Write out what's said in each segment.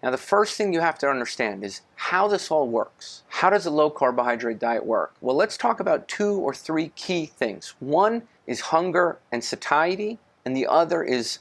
Now, the first thing you have to understand is how this all works. How does a low carbohydrate diet work? Well, let's talk about 2 or 3 key things. One is hunger and satiety, and the other is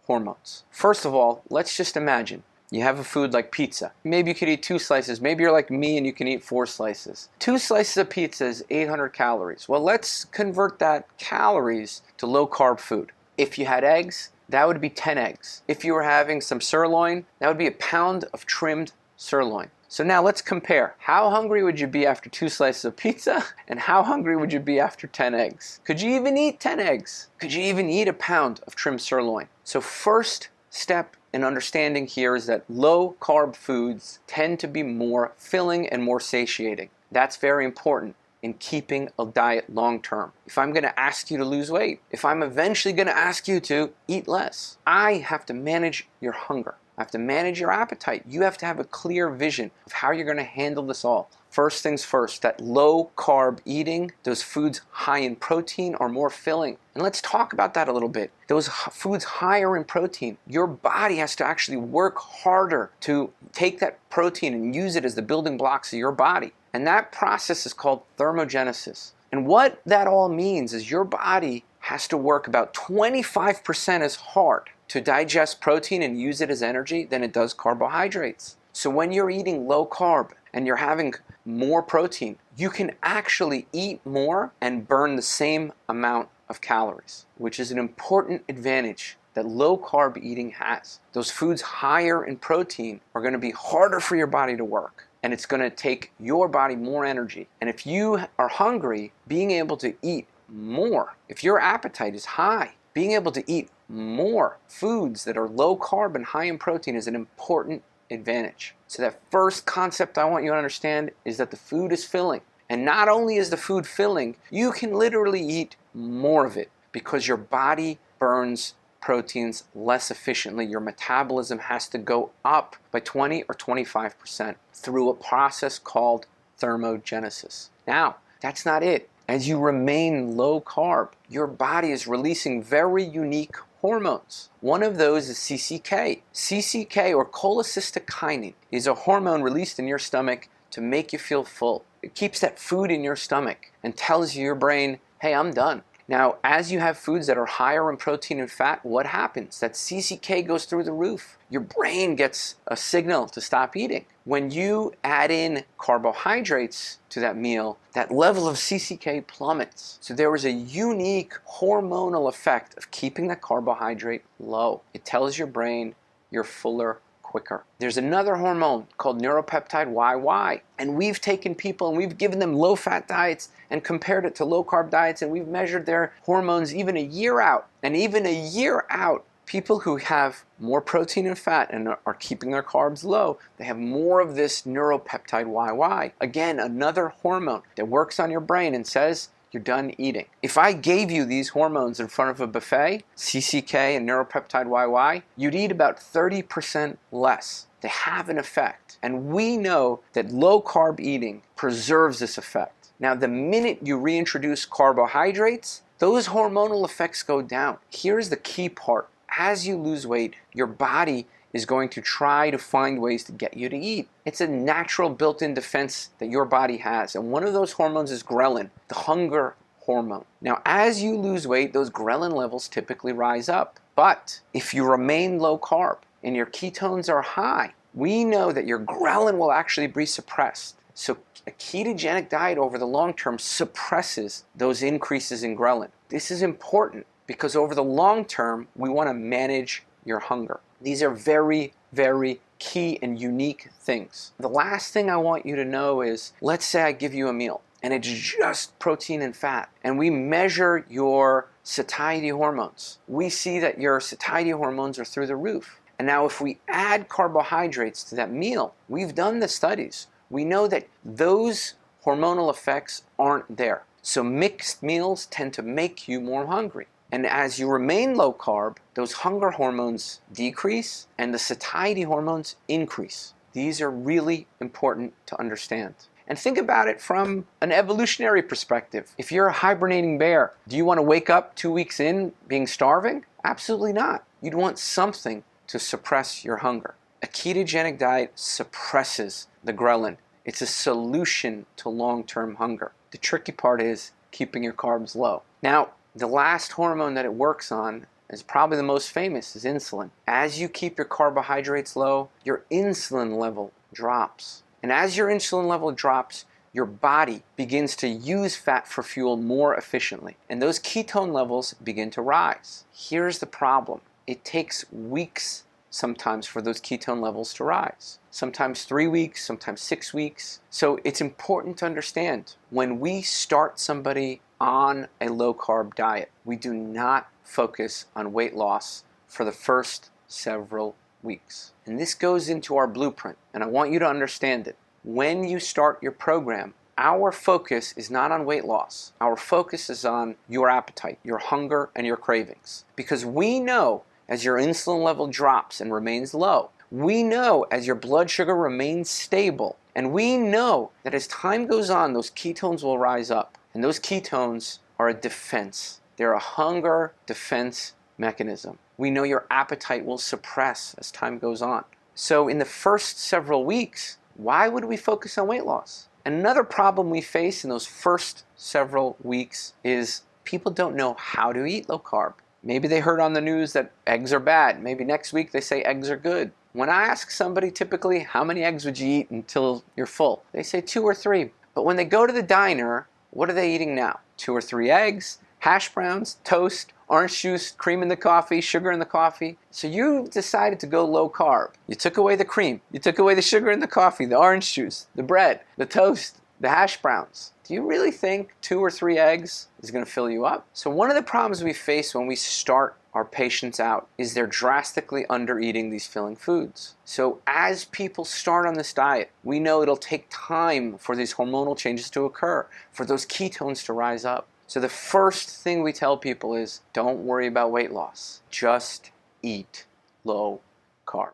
hormones. First of all, let's just imagine you have a food like pizza. Maybe you could eat 2 slices. Maybe you're like me and you can eat 4 slices. 2 slices of pizza is 800 calories. Well, let's convert that calories to low carb food. If you had eggs, that would be 10 eggs. If you were having some sirloin, that would be a pound of trimmed sirloin. So now let's compare. How hungry would you be after 2 slices of pizza? And how hungry would you be after 10 eggs? Could you even eat 10 eggs? Could you even eat a pound of trimmed sirloin? So first step in understanding here is that low carb foods tend to be more filling and more satiating. That's very important in keeping a diet long term. If I'm going to ask you to lose weight, if I'm eventually going to ask you to eat less, I have to manage your hunger. I have to manage your appetite. You have to have a clear vision of how you're going to handle this all. First things first, that low carb eating, those foods high in protein are more filling. And let's talk about that a little bit. Those foods higher in protein, your body has to actually work harder to take that protein and use it as the building blocks of your body. And that process is called thermogenesis. And what that all means is your body has to work about 25% as hard to digest protein and use it as energy than it does carbohydrates. So when you're eating low carb and you're having more protein, you can actually eat more and burn the same amount of calories, which is an important advantage that low carb eating has. Those foods higher in protein are going to be harder for your body to work, and it's going to take your body more energy. And if you are hungry, being able to eat more, if your appetite is high, being able to eat more foods that are low carb and high in protein is an important advantage. So that first concept I want you to understand is that the food is filling. And not only is the food filling, you can literally eat more of it because your body burns proteins less efficiently. Your metabolism has to go up by 20 or 25% through a process called thermogenesis. Now, that's not it. As you remain low carb, your body is releasing very unique hormones. One of those is CCK. CCK, or cholecystokinin, is a hormone released in your stomach to make you feel full. It keeps that food in your stomach and tells your brain, hey, I'm done. Now, as you have foods that are higher in protein and fat, what happens? That CCK goes through the roof. Your brain gets a signal to stop eating. When you add in carbohydrates to that meal, that level of CCK plummets. So there is a unique hormonal effect of keeping that carbohydrate low. It tells your brain you're fuller quicker. There's another hormone called neuropeptide YY, and we've taken people and we've given them low-fat diets and compared it to low-carb diets, and we've measured their hormones even a year out. And even a year out, people who have more protein and fat and are keeping their carbs low, they have more of this neuropeptide YY. Again, another hormone that works on your brain and says, you're done eating. If I gave you these hormones in front of a buffet, CCK and neuropeptide YY, you'd eat about 30% less. They have an effect. And we know that low carb eating preserves this effect. Now, the minute you reintroduce carbohydrates, those hormonal effects go down. Here's the key part. As you lose weight, your body is going to try to find ways to get you to eat. It's a natural built-in defense that your body has. And one of those hormones is ghrelin, the hunger hormone. Now, as you lose weight, those ghrelin levels typically rise up. But if you remain low carb and your ketones are high, we know that your ghrelin will actually be suppressed. So a ketogenic diet over the long term suppresses those increases in ghrelin. This is important because over the long term, we want to manage your hunger. These are very, very key and unique things. The last thing I want you to know is, let's say I give you a meal and it's just protein and fat, and we measure your satiety hormones. We see that your satiety hormones are through the roof. And now if we add carbohydrates to that meal, we've done the studies. We know that those hormonal effects aren't there. So mixed meals tend to make you more hungry. And as you remain low carb, those hunger hormones decrease and the satiety hormones increase. These are really important to understand. And think about it from an evolutionary perspective. If you're a hibernating bear, do you want to wake up 2 weeks in being starving? Absolutely not. You'd want something to suppress your hunger. A ketogenic diet suppresses the ghrelin. It's a solution to long-term hunger. The tricky part is keeping your carbs low. Now, the last hormone that it works on is probably the most famous, is insulin. As you keep your carbohydrates low, your insulin level drops. And as your insulin level drops, your body begins to use fat for fuel more efficiently. And those ketone levels begin to rise. Here's the problem. It takes weeks sometimes for those ketone levels to rise. Sometimes 3 weeks, sometimes 6 weeks. So it's important to understand, when we start somebody on a low-carb diet, we do not focus on weight loss for the first several weeks. And this goes into our blueprint, and I want you to understand it. When you start your program, our focus is not on weight loss. Our focus is on your appetite, your hunger, and your cravings. Because we know as your insulin level drops and remains low, we know as your blood sugar remains stable, and we know that as time goes on, those ketones will rise up. And those ketones are a defense. They're a hunger defense mechanism. We know your appetite will suppress as time goes on. So in the first several weeks, why would we focus on weight loss? Another problem we face in those first several weeks is people don't know how to eat low carb. Maybe they heard on the news that eggs are bad. Maybe next week they say eggs are good. When I ask somebody typically, how many eggs would you eat until you're full? They say 2 or 3. But when they go to the diner, what are they eating now? 2 or 3 eggs, hash browns, toast, orange juice, cream in the coffee, sugar in the coffee. So you decided to go low carb. You took away the cream. You took away the sugar in the coffee, the orange juice, the bread, the toast, the hash browns. Do you really think 2 or 3 eggs is going to fill you up? So one of the problems we face when we start our patients out is they're drastically under-eating these filling foods. So as people start on this diet, we know it'll take time for these hormonal changes to occur, for those ketones to rise up. So the first thing we tell people is, don't worry about weight loss. Just eat low carb.